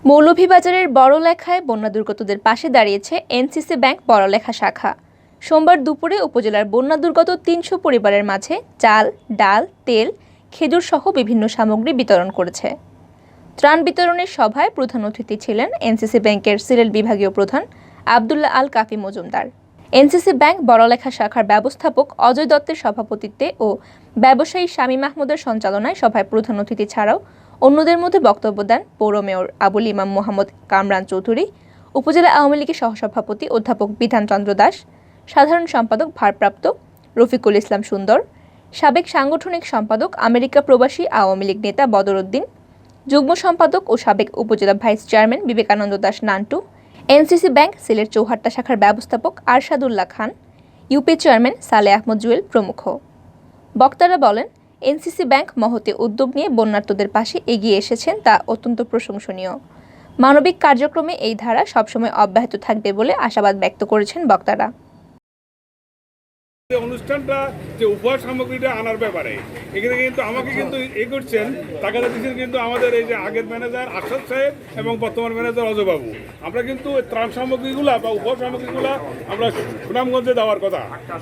মৌলভীবাজারের বড়লেখায় বন্যা দুর্গতদের পাশে দাঁড়িয়েছে এনসিসি ব্যাংক বড়লেখা শাখা। সোমবার দুপুরে উপজেলার বন্যা দুর্গত ৩০০ পরিবারের মাঝে চাল, ডাল, তেল, খেজুর সহ বিভিন্ন সামগ্রী বিতরণ করেছে। ত্রাণ বিতরণের সভায় প্রধান অতিথি ছিলেন এনসিসি ব্যাংকের সিলেট বিভাগীয় প্রধান আব্দুল্লাহ আল কাফি মজুমদার। এনসিসি ব্যাংক বড়লেখা শাখার ব্যবস্থাপক অজয় দত্তের সভাপতিত্বে ও ব্যবসায়ী শামীম মাহমুদের সঞ্চালনায় সভায় প্রধান অতিথি ছাড়াও অন্যদের মধ্যে বক্তব্য দেন পৌর মেয়র আবুল ইমাম মোহাম্মদ কামরান চৌধুরী, উপজেলা আওয়ামী লীগের সহসভাপতি অধ্যাপক বিধান চন্দ্র দাস, সাধারণ সম্পাদক ভারপ্রাপ্ত রফিকুল ইসলাম সুন্দর, সাবেক সাংগঠনিক সম্পাদক আমেরিকা প্রবাসী আওয়ামী লীগ নেতা বদরউদ্দিন, যুগ্ম সম্পাদক ও সাবেক উপজেলা vice chairman Vivekananda Das Nantu, NCC bank Sylhet Chowhatta শাখার ব্যবস্থাপক আরশাদুল্লাহ খান, ইউপি চেয়ারম্যান সালে আহমদ জুয়েল প্রমুখ। বক্তারা বলেন, এনসিসি ব্যাংক মহতে উদ্যোগ নিয়ে বন্যার্তদের পাশে এগিয়ে এসেছেন, তা অত্যন্ত প্রশংসনীয়। মানবিক কার্যক্রমে এই ধারা সবসময় অব্যাহত থাকবে বলে আশাবাদ ব্যক্ত করেছেন বক্তারা। অনুষ্ঠানটা যে উপহার সামগ্রীটা আনার ব্যাপারে এখানে কিন্তু আমাকে কিন্তু করছেন টাকাটা দিচ্ছেন কিন্তু আমাদের এই যে আগের ম্যানেজার আশাদ সাহেব এবং বর্তমান ম্যানেজার অজয়বাবু। আমরা কিন্তু ত্রাণ সামগ্রীগুলা বা উপহার সামগ্রীগুলা আমরা সুনামগঞ্জে দেওয়ার কথা।